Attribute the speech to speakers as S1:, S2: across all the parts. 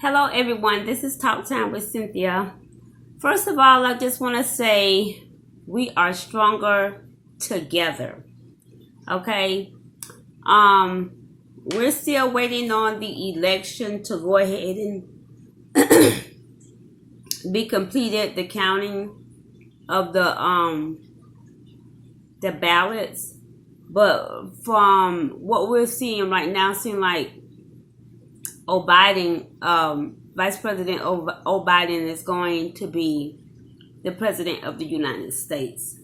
S1: Hello, everyone. This is Talk Time with Cynthia. First of all, I just want to say we are stronger together. Okay. Um, we're still waiting on the election to go ahead and be completed. The counting of the ballots, but from what we're seeing right now, seems like Vice President Biden is going to be the President of the United States,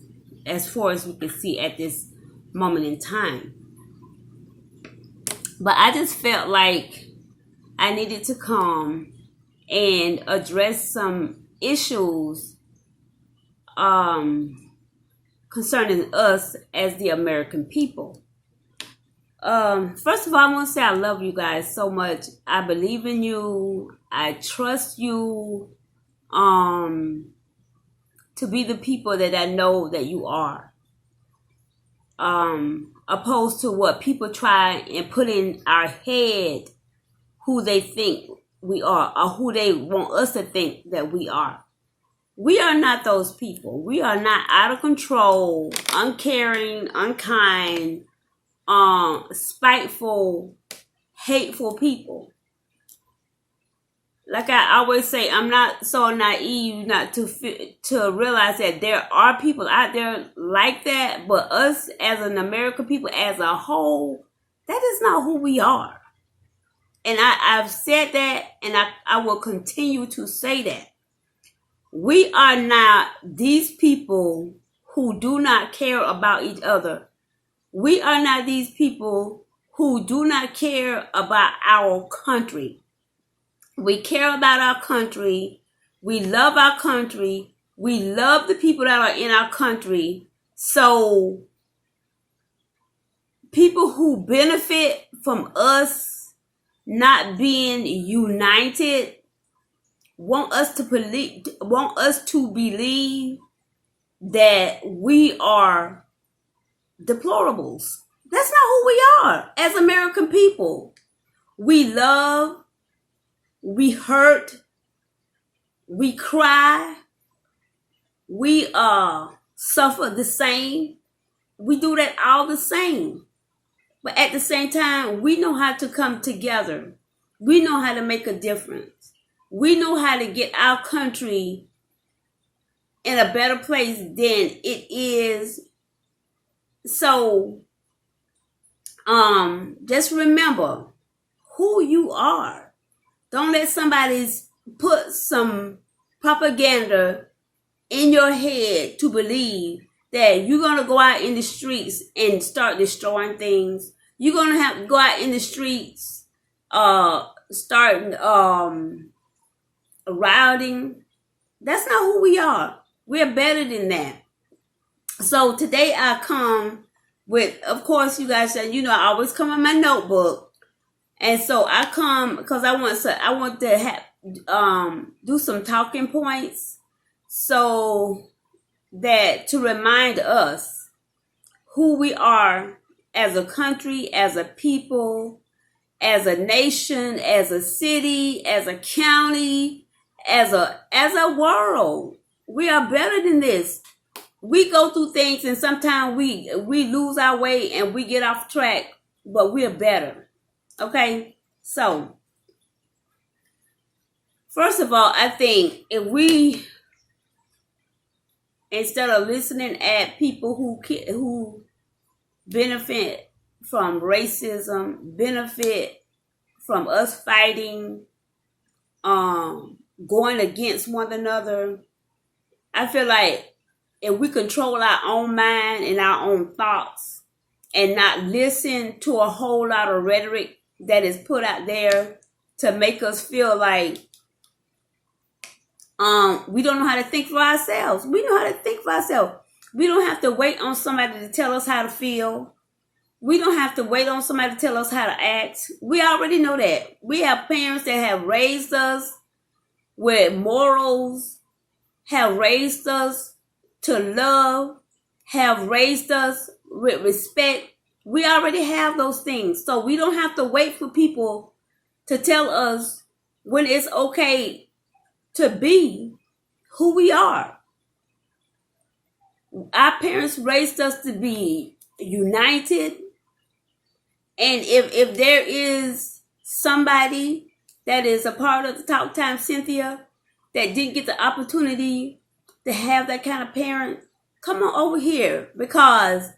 S1: as far as we can see at this moment in time. But I just felt like I needed to come and address some issues concerning us as the American people. First of all, I want to say I love you guys so much. I believe in you. I trust you to be the people that I know that you are. Opposed to what people try and put in our head who they think we are or who they want us to think that we are. We are not those people. We are not out of control, uncaring, unkind, spiteful, hateful people. Like I always say, I'm not so naive not to realize that there are people out there like that, but us as an American people as a whole, that is not who we are. And I've said that, and I will continue to say that. We are not these people who do not care about each other. We are not these people who do not care about our country. We care about our country. We love our country. We love the people that are in our country. So people who benefit from us not being united want us to believe that we are deplorables. That's not who we are as American people. We love, we hurt, we cry, we suffer the same. We do that all the same. But at the same time, we know how to come together. We know how to make a difference. We know how to get our country in a better place than it is. So, just remember who you are. Don't let somebody put some propaganda in your head to believe that you're going to go out in the streets and start destroying things. You're going to have to go out in the streets, start rioting. That's not who we are. We're better than that. So today I come with, of course, you guys said, I always come in my notebook. And so I come because I want to have, do some talking points so that to remind us who we are as a country, as a people, as a nation, as a city, as a county, as a world. We are better than this. We go through things and sometimes we lose our way and we get off track, but we're better. Okay? So, first of all, I think if we, instead of listening at people who benefit from racism, benefit from us fighting, going against one another, I feel like if we control our own mind and our own thoughts and not listen to a whole lot of rhetoric that is put out there to make us feel like we don't know how to think for ourselves. We know how to think for ourselves. We don't have to wait on somebody to tell us how to feel. We don't have to wait on somebody to tell us how to act. We already know that. We have parents that have raised us with morals, have raised us to love, have raised us with respect. We already have those things. So we don't have to wait for people to tell us when it's okay to be who we are. Our parents raised us to be united. And if there is somebody that is a part of the Talk Time Cynthia that didn't get the opportunity to have that kind of parent, come on over here, because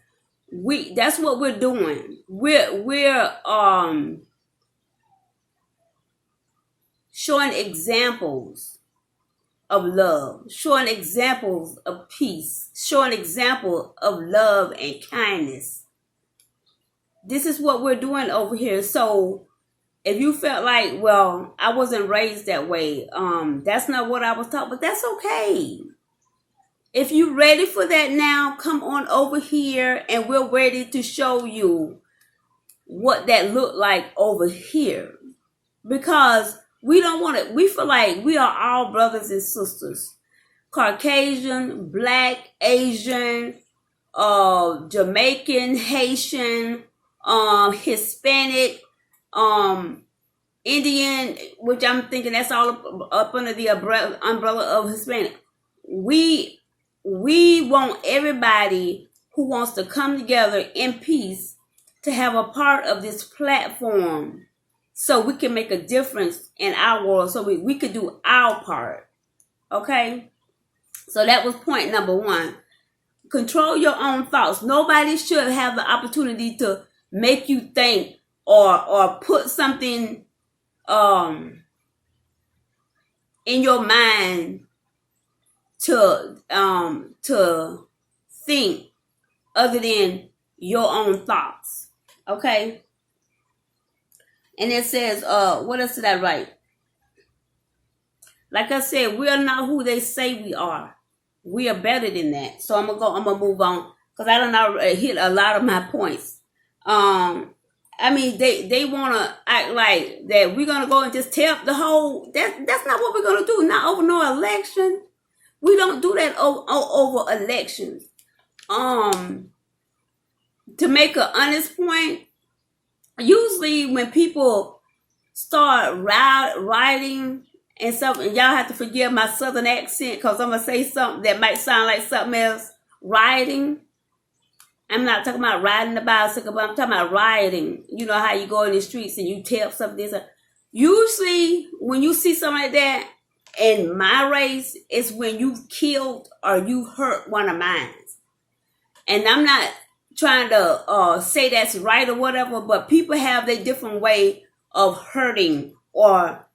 S1: that's what we're doing. We're showing examples of love, showing examples of peace, showing example of love and kindness. This is what we're doing over here. So if you felt like, well, I wasn't raised that way, that's not what I was taught, but that's okay. If you're ready for that now, come on over here and we're ready to show you what that looked like over here. Because we don't want it. We feel like we are all brothers and sisters. Caucasian, Black, Asian, Jamaican, Haitian, Hispanic, Indian, which I'm thinking that's all up under the umbrella of Hispanic. We want everybody who wants to come together in peace to have a part of this platform so we can make a difference in our world, so we could do our part. Okay? So that was point number 1. Control your own thoughts. Nobody should have the opportunity to make you think or put something in your mind to think other than your own thoughts. Okay? And it says, what else did I write? Like I said, we are not who they say we are. We are better than that. So I'm gonna move on, because I don't hit a lot of my points. I mean, they wanna act like that we're gonna go and just tell the whole. That's not what we're gonna do. Not over no election. We don't do that over elections. To make an honest point, usually when people start riding and stuff, and y'all have to forgive my southern accent because I'm going to say something that might sound like something else. Riding. I'm not talking about riding the bicycle, but I'm talking about riding. You know how you go in the streets and you tell something. Usually when you see something like that, in my race, it's when you've killed or you hurt one of mine. And I'm not trying to say that's right or whatever, but people have their different way of hurting or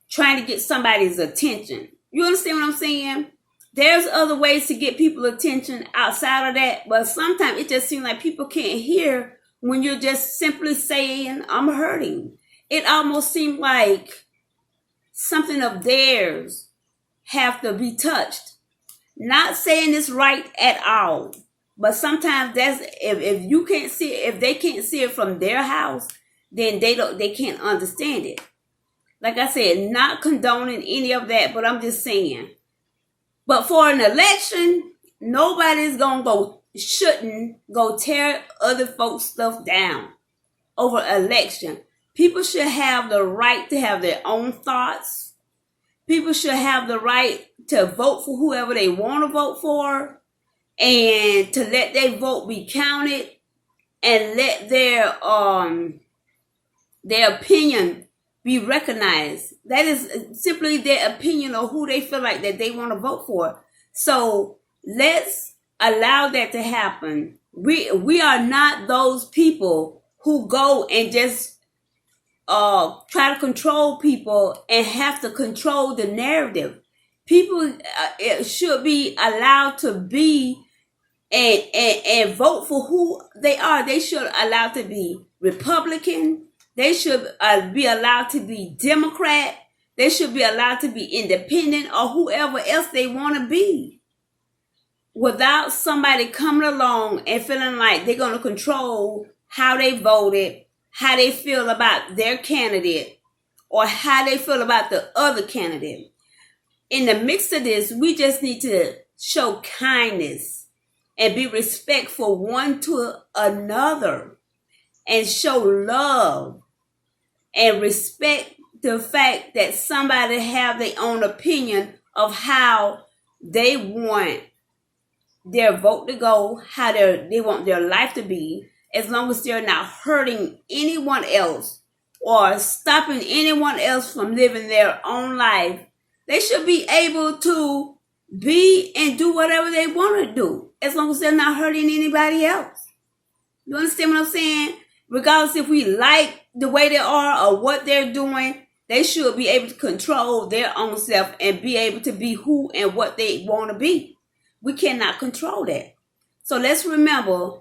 S1: trying to get somebody's attention. You understand what I'm saying? There's other ways to get people's attention outside of that, but sometimes it just seems like people can't hear when you're just simply saying, I'm hurting. It almost seems like something of theirs have to be touched. Not saying it's right at all, but sometimes that's if you can't see it, if they can't see it from their house, then they can't understand it. Like I said, not condoning any of that, but I'm just saying. But for an election, nobody's shouldn't go tear other folks' stuff down over election. People should have the right to have their own thoughts. People should have the right to vote for whoever they want to vote for, and to let their vote be counted, and let their opinion be recognized. That is simply their opinion of who they feel like that they want to vote for. So let's allow that to happen. We are not those people who go and just try to control people and have to control the narrative. People should be allowed to be and vote for who they are. They should allow to be Republican. They should be allowed to be Democrat. They should be allowed to be independent or whoever else they want to be, without somebody coming along and feeling like they're going to control how they voted, how they feel about their candidate, or how they feel about the other candidate. In the mix of this, we just need to show kindness and be respectful one to another, and show love and respect the fact that somebody have their own opinion of how they want their vote to go, how they want their life to be, as long as they're not hurting anyone else or stopping anyone else from living their own life, they should be able to be and do whatever they want to do, as long as they're not hurting anybody else. You understand what I'm saying? Regardless if we like the way they are or what they're doing, they should be able to control their own self and be able to be who and what they want to be. We cannot control that. So let's remember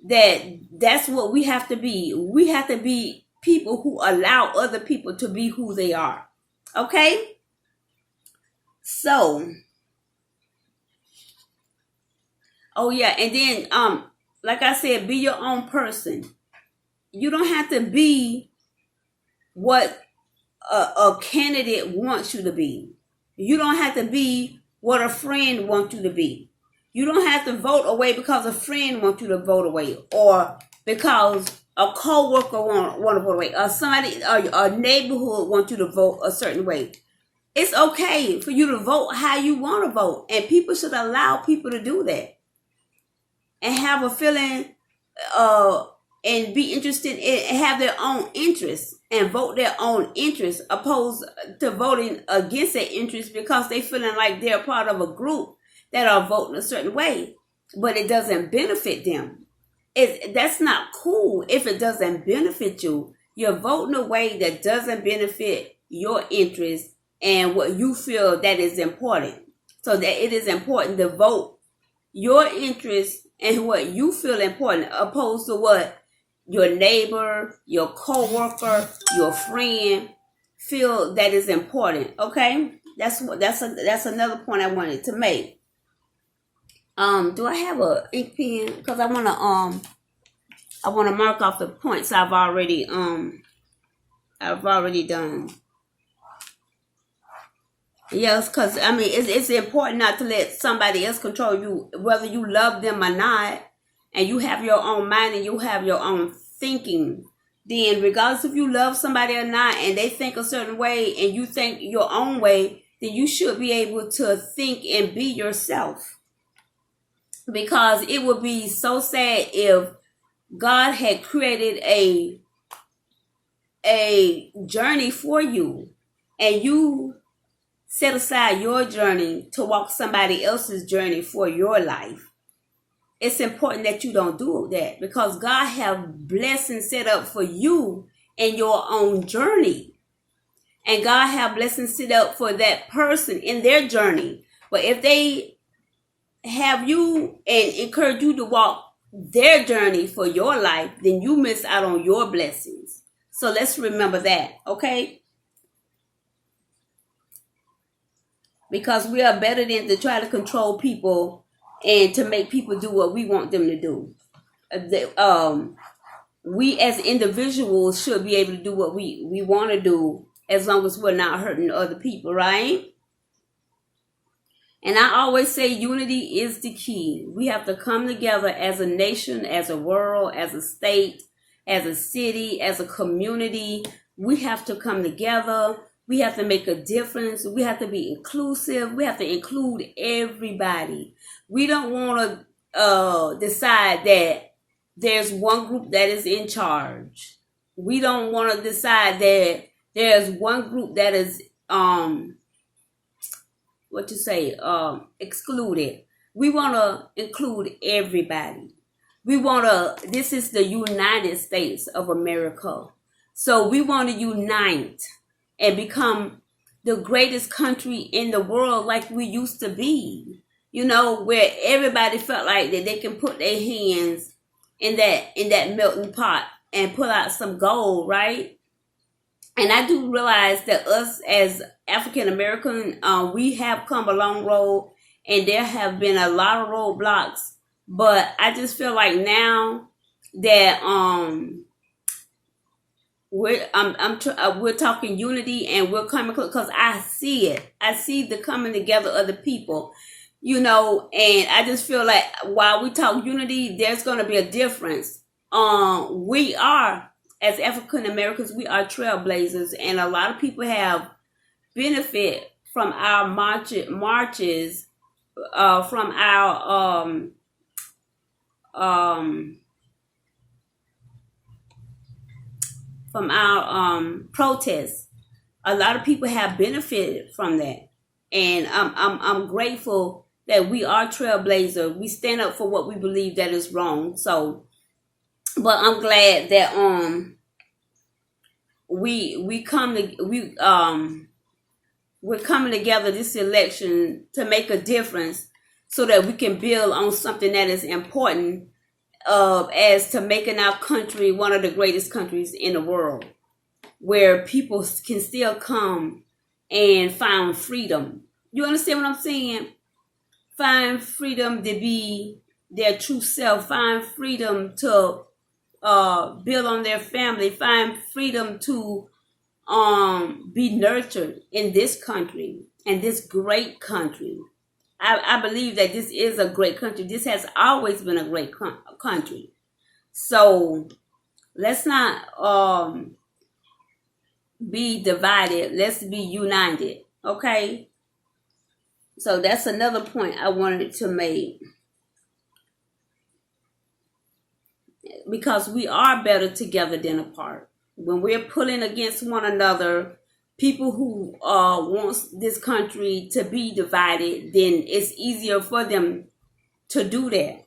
S1: that that's what we have to be. We have to be people who allow other people to be who they are. Okay? So, oh yeah, and then like I said, be your own person. You don't have to be what a candidate wants you to be. You don't have to be what a friend wants you to be. You don't have to vote away because a friend wants you to vote away, or because a co-worker want to vote away, or somebody, or a neighborhood wants you to vote a certain way. It's okay for you to vote how you want to vote, and people should allow people to do that and have a feeling and be interested in and have their own interests and vote their own interests, opposed to voting against their interests because they feeling like they're part of a group that are voting a certain way, but it doesn't benefit them. That's not cool if it doesn't benefit you. You're voting a way that doesn't benefit your interests and what you feel that is important. So that it is important to vote your interests and what you feel important, opposed to what your neighbor, your co-worker, your friend feel that is important. Okay, that's another point I wanted to make. Do I have a ink pen? Because I wanna mark off the points I've already done. Yes, because I mean it's important not to let somebody else control you, whether you love them or not, and you have your own mind and you have your own thinking. Then regardless if you love somebody or not and they think a certain way and you think your own way, then you should be able to think and be yourself. Because it would be so sad if God had created a journey for you and you set aside your journey to walk somebody else's journey for your life. It's important that you don't do that, because God have blessings set up for you in your own journey. And God have blessings set up for that person in their journey. But if they have you and encourage you to walk their journey for your life, then you miss out on your blessings. So let's remember that, okay? Because we are better than to try to control people and to make people do what we want them to do. We as individuals should be able to do what we want to do, as long as we're not hurting other people, right? And I always say unity is the key. We have to come together as a nation, as a world, as a state, as a city, as a community. We have to come together. We have to make a difference. We have to be inclusive. We have to include everybody. We don't want to decide that there's one group that is in charge. We don't want to decide that there's one group that is excluded. We want to include everybody. This is the United States of America. So we want to unite and become the greatest country in the world like we used to be. You know, where everybody felt like that they can put their hands in that melting pot and pull out some gold, right? And I do realize that us as African American, we have come a long road, and there have been a lot of roadblocks. But I just feel like now that we're talking unity and we're coming close, because I see it. I see the coming together of the people, you know. And I just feel like while we talk unity, there's going to be a difference. We are as African Americans, we are trailblazers, and a lot of people have benefit from our marches, from our um, protests. A lot of people have benefited from that, and I'm grateful that we are trailblazers. We stand up for what we believe that is wrong. So, but I'm glad that we come to we're coming together this election to make a difference, so that we can build on something that is important, as to making our country one of the greatest countries in the world, where people can still come and find freedom. You understand what I'm saying? Find freedom to be their true self. Find freedom to build on their family. Find freedom to be nurtured in this country, and this great country. I believe that this is a great country. This has always been a great country. So let's not be divided. Let's be united. Okay? So that's another point I wanted to make. Because we are better together than apart. When we're pulling against one another, people who want this country to be divided, then it's easier for them to do that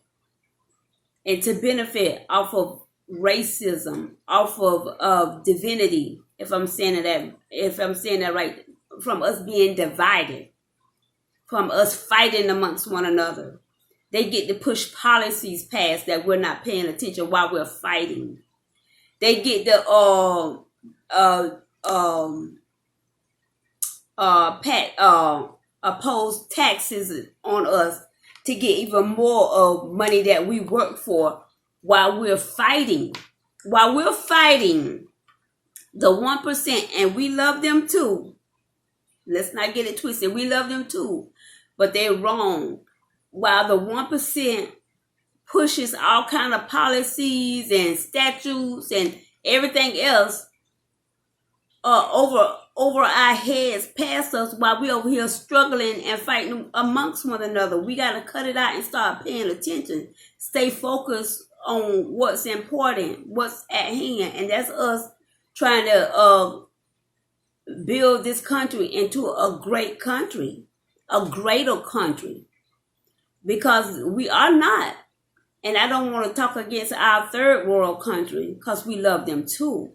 S1: and to benefit off of racism, off of divinity. If I'm saying that right, from us being divided, from us fighting amongst one another. They get to push policies past that we're not paying attention while we're fighting. They get to oppose taxes on us to get even more of money that we work for while we're fighting. While we're fighting the 1%, and we love them too. Let's not get it twisted. We love them too, but they're wrong. While the 1% pushes all kind of policies and statutes and everything else over our heads, past us, while we over here struggling and fighting amongst one another. We got to cut it out and start paying attention. Stay focused on what's important, what's at hand, and that's us trying to build this country into a great country, a greater country, because we are not. And I don't want to talk against our third world country, because we love them too.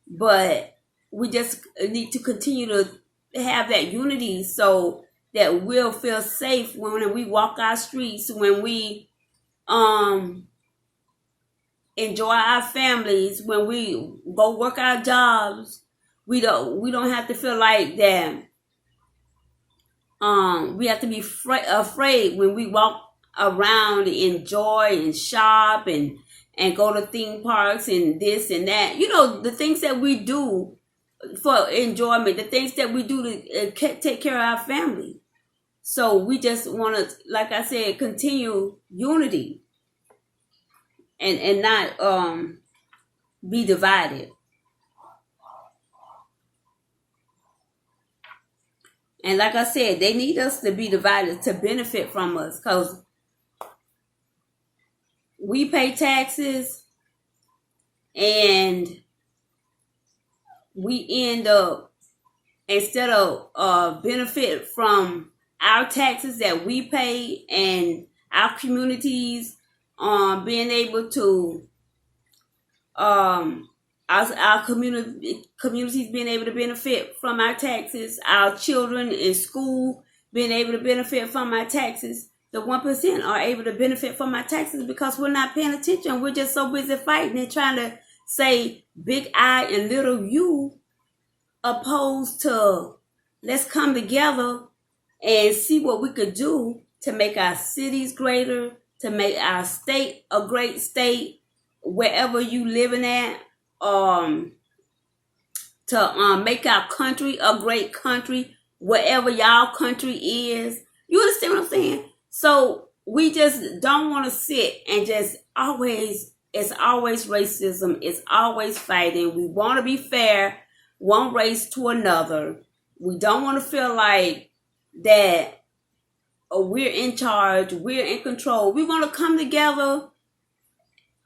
S1: But we just need to continue to have that unity, so that we'll feel safe when we walk our streets, when we enjoy our families, when we go work our jobs. We don't have to feel like that. We have to be afraid when we walk around and enjoy and shop and go to theme parks and this and that. You know, the things that we do for enjoyment, the things that we do to take care of our family. So we just want to, like I said, continue unity and not be divided. And like I said, they need us to be divided to benefit from us, because we pay taxes and we end up, instead of benefit from our taxes that we pay and our communities being able to our communities being able to benefit from our taxes, our children in school being able to benefit from our taxes. The 1% are able to benefit from our taxes because we're not paying attention. We're just so busy fighting and trying to say big I and little you, opposed to let's come together and see what we could do to make our cities greater, to make our state a great state, wherever you living at, to make our country a great country, wherever y'all country is. You understand what I'm saying? So we just don't want to sit and just always it's always racism. It's always fighting. We want to be fair, one race to another. We don't want to feel like that we're in charge, we're in control. We want to come together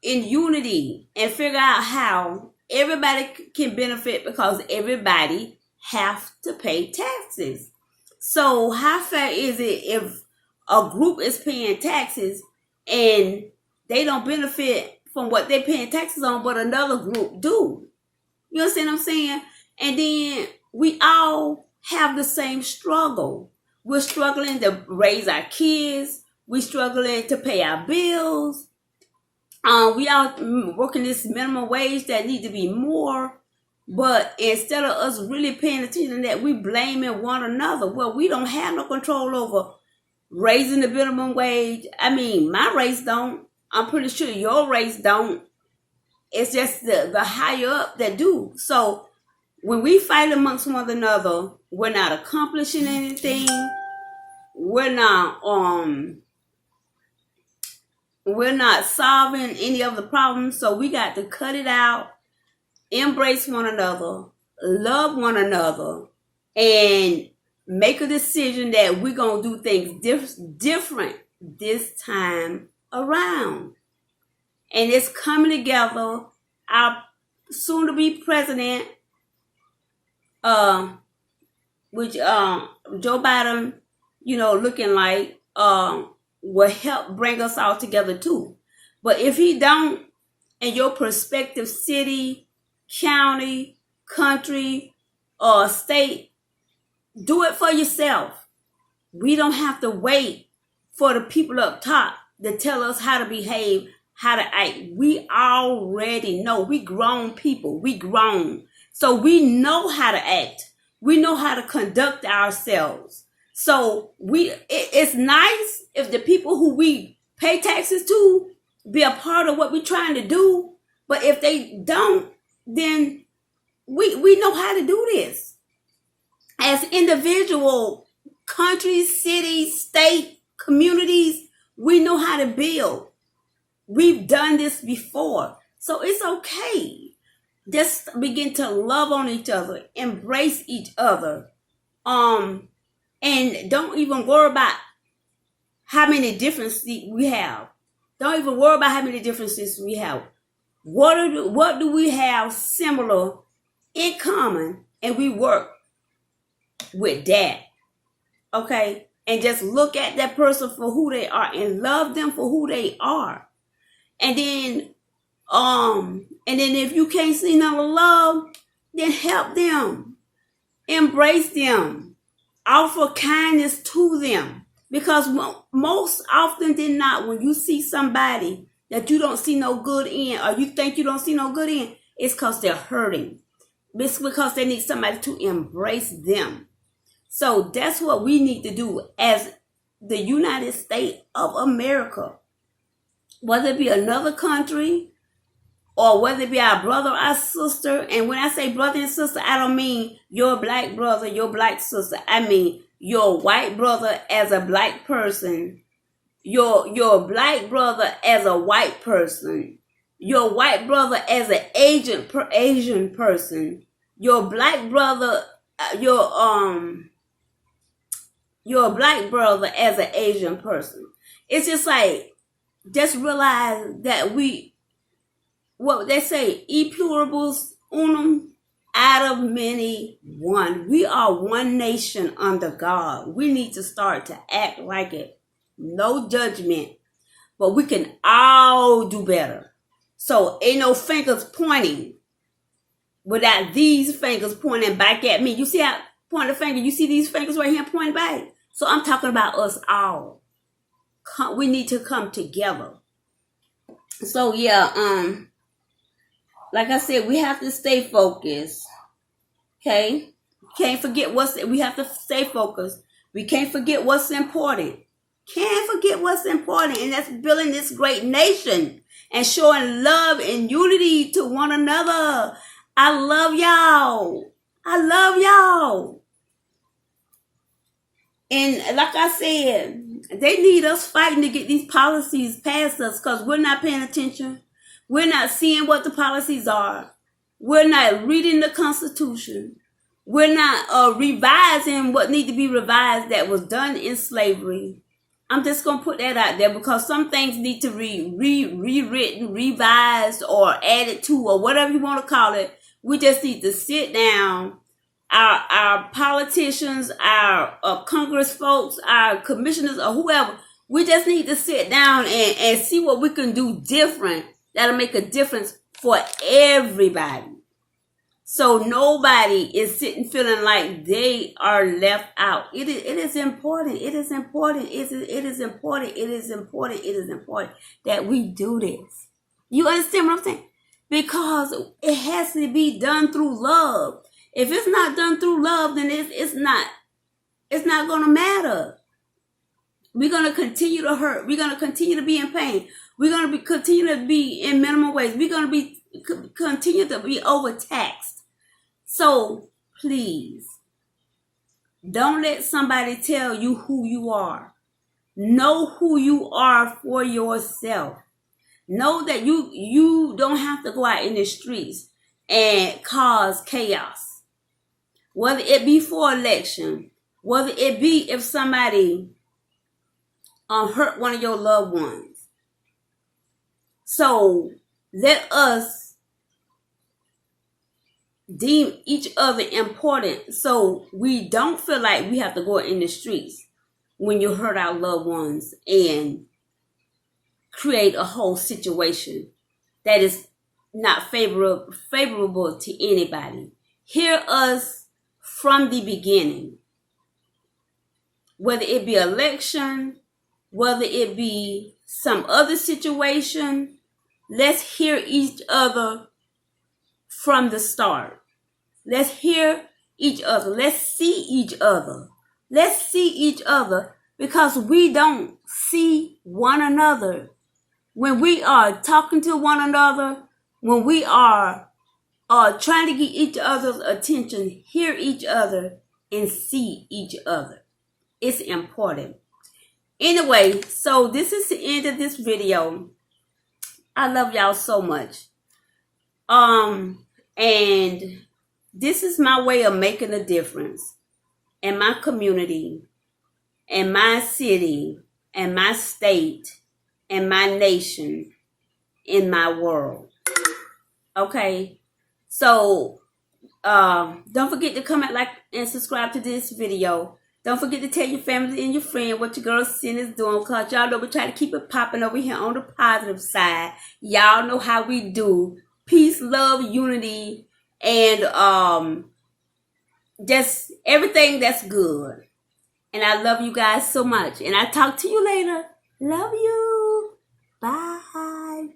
S1: in unity and figure out how everybody can benefit, because everybody have to pay taxes. So how fair is it if a group is paying taxes and they don't benefit from what they're paying taxes on, but another group do? You understand what I'm saying? And then we all have the same struggle. We're struggling to raise our kids. We're struggling to pay our bills. We all working this minimum wage that need to be more. But instead of us really paying attention to that, we blaming one another. Well, we don't have no control over raising the minimum wage. I mean, my race don't. I'm pretty sure your race don't. It's just the higher up that do. So when we fight amongst one another, we're not accomplishing anything. We're not solving any of the problems. So we got to cut it out, embrace one another, love one another, and make a decision that we're going to do things different this time around. And it's coming together. Our soon-to-be president, which Joe Biden, looking like, will help bring us all together too. But if he don't, in your prospective city, county, country, or state, do it for yourself. We don't have to wait for the people up top to tell us how to behave, how to act. We already know. We grown people. We grown. So we know how to act. We know how to conduct ourselves. So it's nice if the people who we pay taxes to be a part of what we're trying to do. But if they don't, then we know how to do this. As individual countries, cities, state, communities, we know how to build. We've done this before. So it's okay. Just begin to love on each other, embrace each other. And don't even worry about how many differences we have. Don't even worry about how many differences we have. What do we have similar in common? And we work with that. Okay? And just look at that person for who they are and love them for who they are. And then if you can't see none of love, then help them. Embrace them. Offer kindness to them. Because most often than not, when you see somebody that you don't see no good in, or you think you don't see no good in, it's because they're hurting. It's because they need somebody to embrace them. So that's what we need to do as the United States of America. Whether it be another country, or whether it be our brother or our sister. And when I say brother and sister, I don't mean your black brother, your black sister. I mean your white brother as a black person, your black brother as a white person, your white brother as an Asian person, your black brother, your black brother as an Asian person. It's just like, just realize that what they say, e pluribus unum, out of many, one. We are one nation under God. We need to start to act like it. No judgment. But we can all do better. So ain't no fingers pointing without these fingers pointing back at me. You see how I point the finger? You see these fingers right here pointing back? So I'm talking about us all. We need to come together. So yeah, like I said, we have to stay focused. Okay? Can't forget we have to stay focused. We can't forget what's important. Can't forget what's important. And that's building this great nation and showing love and unity to one another. I love y'all. I love y'all. And like I said, they need us fighting to get these policies past us because we're not paying attention. We're not seeing what the policies are. We're not reading the Constitution. We're not revising what needs to be revised that was done in slavery. I'm just going to put that out there because some things need to be rewritten, revised, or added to, or whatever you want to call it. We just need to sit down. Our politicians, our Congress folks, our commissioners, or whoever, we just need to sit down and see what we can do different that'll make a difference for everybody. So nobody is sitting feeling like they are left out. It is important. It is important. It is important. It is important. It is important that we do this. You understand what I'm saying? Because it has to be done through love. If it's not done through love, then it's not going to matter. We're going to continue to hurt. We're going to continue to be in pain. We're going to continue to be in minimum wage. We're going to continue to be overtaxed. So please, don't let somebody tell you who you are. Know who you are for yourself. Know that you don't have to go out in the streets and cause chaos. Whether it be for election, whether it be if somebody hurt one of your loved ones. So let us deem each other important so we don't feel like we have to go in the streets when you hurt our loved ones and create a whole situation that is not favorable to anybody. Hear us from the beginning. Whether it be election, whether it be some other situation, let's hear each other from the start. Let's hear each other. Let's see each other. Let's see each other because we don't see one another. When we are talking to one another, when we are trying to get each other's attention, hear each other and see each other. It's important. Anyway, so this is the end of this video. I love y'all so much. And this is my way of making a difference in my community, in my city, in my state, in my nation, in my world. Okay? So, don't forget to comment, like, and subscribe to this video. Don't forget to tell your family and your friends what your girl Cynthia is doing, because y'all know we try to keep it popping over here on the positive side. Y'all know how we do. Peace, love, unity, and just everything that's good. And I love you guys so much. And I'll talk to you later. Love you. Bye.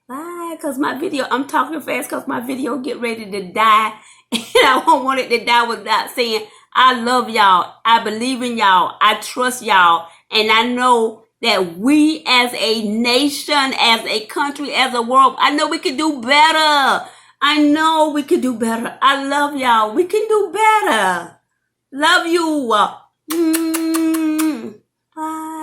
S1: Bye. Because my video, I'm talking fast because my video get ready to die. And I don't want it to die without saying, I love y'all. I believe in y'all. I trust y'all. And I know that we as a nation, as a country, as a world, I know we can do better. I know we can do better. I love y'all. We can do better. Love you. Bye.